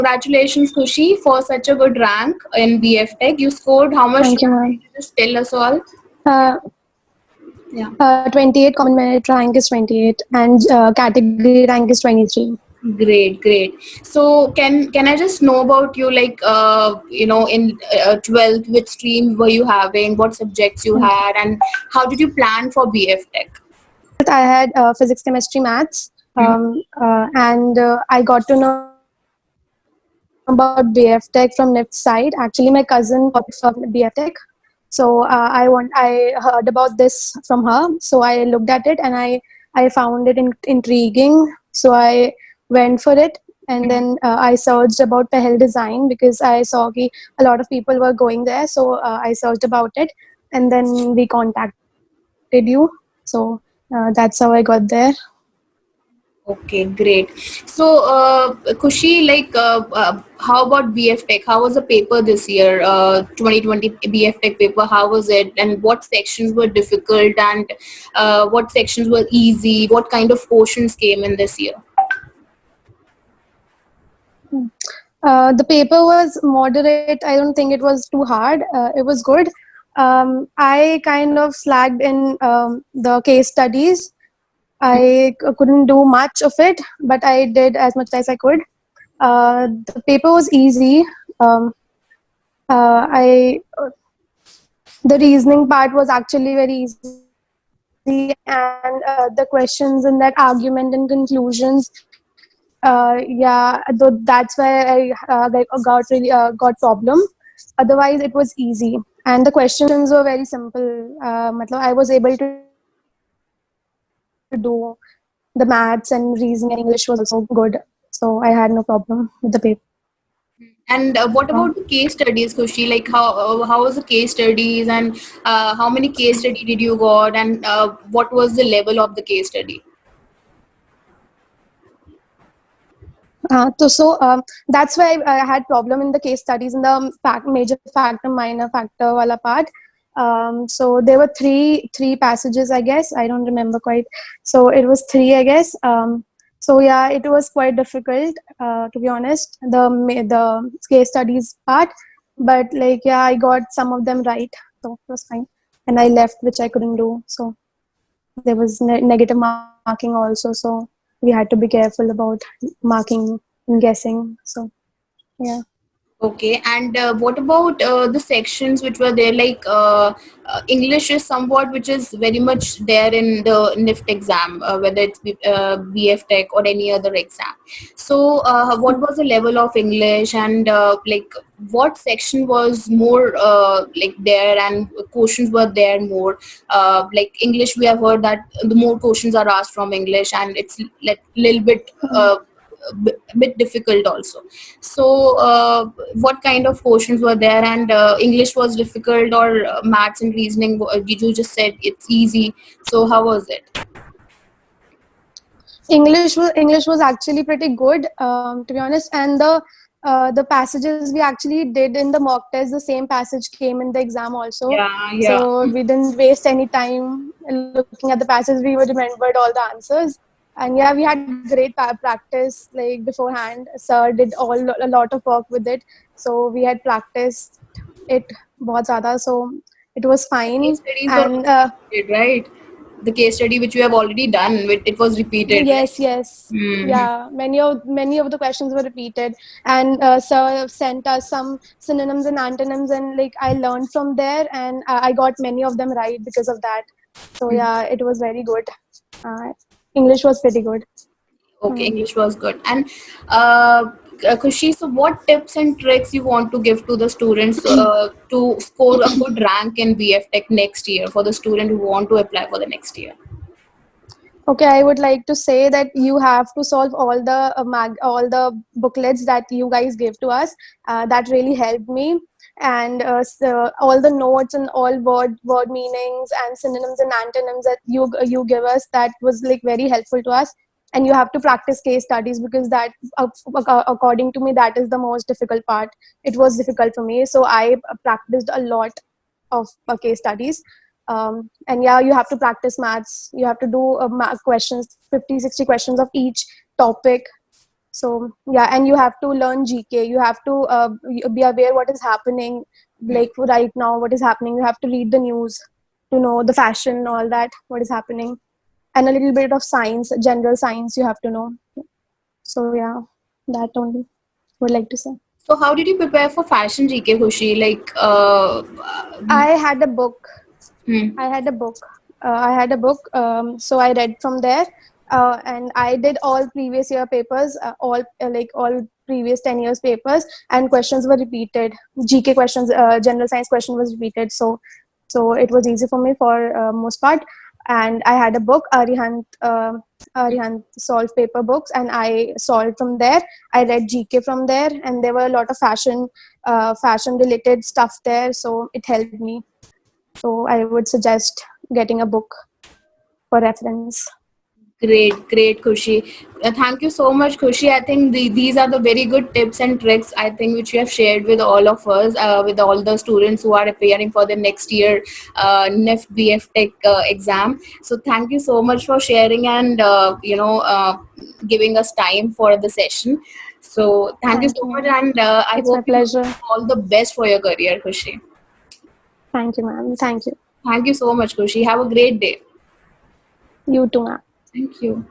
congratulations, Kushi, for such a good rank in BF Tech. You scored how much? Thank you, ma'am. Just tell us all. Uh, Yeah. 28 common merit rank is 28 and category rank is 23. Great, great. So can I just know about you, like in 12th, which stream were you having, what subjects you Okay. had, and how did you plan for BF Tech? I had physics, chemistry, maths, and I got to know about BF Tech from NIPT side. Actually, my cousin got it from BF Tech, so I heard about this from her. So I looked at it and I found it intriguing. So I went for it, and then I searched about Pehel design because I saw a lot of people were going there. So I searched about it, and then we contacted you. So that's how I got there. Okay, great. So, Kushi, like, how about BF Tech? How was the paper this year? 2020 BF Tech paper. How was it? And what sections were difficult? And what sections were easy? What kind of portions came in this year? The paper was moderate. I don't think it was too hard. It was good. I kind of slacked in the case studies. I couldn't do much of it, but I did as much as I could. The paper was easy. Um, I The reasoning part was actually very easy, and the questions in that argument and conclusions. Yeah, that's why I got got problem. Otherwise, it was easy, and the questions were very simple. I was able to do the maths and reasoning, and English was also good. So I had no problem with the paper. And what about the case studies, Kushi? Like, how was the case studies, and how many case study did you got, and what was the level of the case study? That's why I had problem in the case studies in the major factor, minor factor wala part. So there were three passages, I guess. I don't remember quite. So it was three, I guess. So yeah, it was quite difficult, to be honest. The case studies part, but like yeah, I got some of them right, so it was fine. And I left which I couldn't do. So there was negative marking also. So we had to be careful about marking and guessing. So yeah. Okay, and what about the sections which were there? Like English is somewhat which is very much there in the NIFT exam, whether it's BF Tech or any other exam. So, what was the level of English, and like what section was more like there, and questions were there more? Like English, we have heard that the more questions are asked from English, and it's like little bit. Bit difficult also. So what kind of questions were there, and English was difficult, or maths and reasoning, did you just said it's easy? So how was it? English was actually pretty good, to be honest. And the passages we actually did in the mock test, the same passage came in the exam also. Yeah, yeah. So we didn't waste any time looking at the passage. We would remembered all the answers. And yeah, we had great practice like beforehand. Sir did a lot of work with it. So we had practiced it बहुत ज़्यादा. So it was fine. Case studies were And also repeated, right? The case study which you have already done, it was repeated, right? yes, yes. Hmm. Yeah, many of the questions were repeated, and sir sent us some synonyms and antonyms, and like I learned from there, and I got many of them right because of that. So yeah, it was very good. Uh, English was pretty good. Okay, Hmm. English was good. And uh, Kushi, so what tips and tricks you want to give to the students to score a good rank in BF Tech next year, for the student who want to apply for the next year? Okay, I would like to say that you have to solve all the booklets that you guys gave to us. That really helped me, and so all the notes and all word meanings and synonyms and antonyms that you give us, that was like very helpful to us. And you have to practice case studies because that, according to me, that is the most difficult part. It was difficult for me, so I practiced a lot of case studies. And yeah, you have to practice maths. You have to do questions, 50, 60 questions of each topic. So yeah, and you have to learn GK. You have to be aware what is happening, like right now, what is happening. You have to read the news to know the fashion, all that, what is happening, and a little bit of science, general science. You have to know. So yeah, that only would like to say. So how did you prepare for fashion GK, Khushi? Like, I had a book. hmm. I had a book. I had a book. So I read from there, and I did all previous year papers, all like all previous 10 years papers, and questions were repeated. GK questions, general science question was repeated. So it was easy for me for most part. And I had a book, Arihant solved paper books, and I solved from there. I read GK from there, and there were a lot of fashion related stuff there. So it helped me. So I would suggest getting a book for reference. Great, great, Khushi. Thank you so much, Khushi. I think these are the very good tips and tricks, I think, which you have shared with all of us, with all the students who are preparing for the next year NIFT BF Tech exam. So thank you so much for sharing and, giving us time for the session. So thank you Thank so you, much, ma'am. and I It's my hope you pleasure. all the best for your career, Khushi. Thank you, ma'am. Thank you. Thank you so much, Khushi. Have a great day. You too, ma'am. Thank you.